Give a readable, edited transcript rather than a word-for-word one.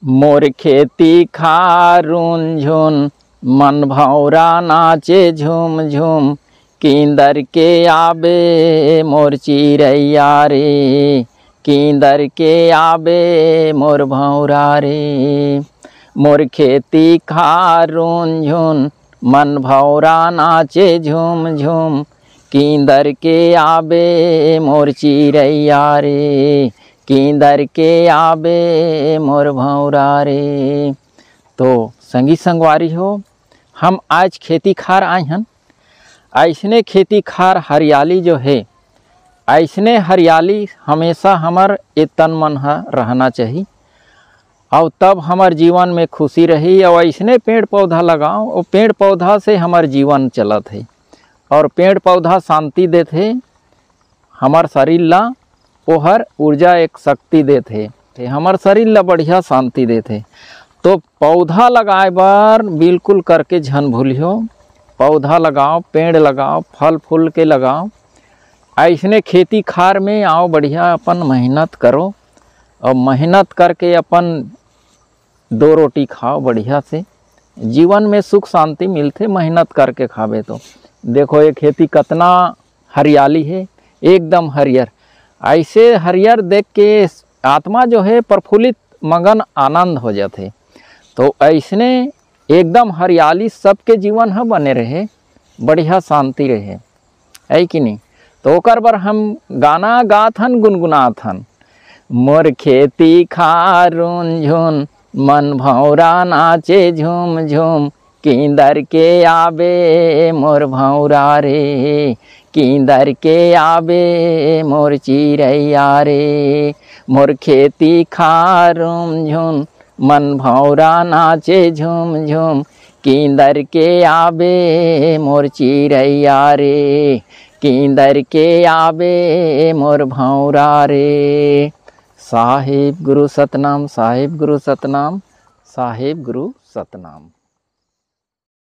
मोर खेती खारून झुन मन भौरा नाचे झूम झूम। कींदर के आबे मोर चिरैया रे, कींदर के आबे मोर भौरा रे। मोर खेती खारून झुन मन भौरा नाचे झूम झूम। कींदर के आबे मोर चिरैया रे, कींदर के आबे मोर भौरा रे। तो संगी संगवारी हो, हम आज खेती खार आए हैं। ऐसने खेती खार हरियाली जो है, ऐसने हरियाली हमेशा हमार ए तन मन रहना चाहिए और तब हमार जीवन में खुशी रही। और ऐसने पेड़ पौधा लगाओ, और पेड़ पौधा से हमार जीवन चलत है। और पेड़ पौधा शांति देते, हमार शरीर ला ओहर ऊर्जा एक शक्ति देते, हमार शरीर ला बढ़िया शांति देते। तो पौधा लगाए बार बिल्कुल करके झन भूलियो। पौधा लगाओ, पेड़ लगाओ, फल फूल के लगाओ। ऐसने खेती खार में आओ, बढ़िया अपन मेहनत करो और मेहनत करके अपन दो रोटी खाओ बढ़िया से। जीवन में सुख शांति मिलते मेहनत करके खावे तो। देखो ये खेती कितना हरियाली है, एकदम हरियर। ऐसे हरियर देख के आत्मा जो है प्रफुल्लित मगन आनंद हो जाते। तो ऐसने एकदम हरियाली सबके जीवन है बने रहे, बढ़िया शांति रहे, है कि नहीं। तो ओकर बर हम गाना गात हन, गुनगुनात हन। मोर खेती खारून झुन मन भौरा नाचे झूम झूम। कींदर के आबे मोर भौरा रे, कींदर के आबे मोर चिरैया रे। मोर खेती खारून झुन मन भौरा नाचे झूम झूम। कींदर के आबे मोर चिरैया रे, कींदर के आबे मोर भौरा रे। साहिब गुरु सतनाम, साहिब गुरु सतनाम, साहिब गुरु सतनाम।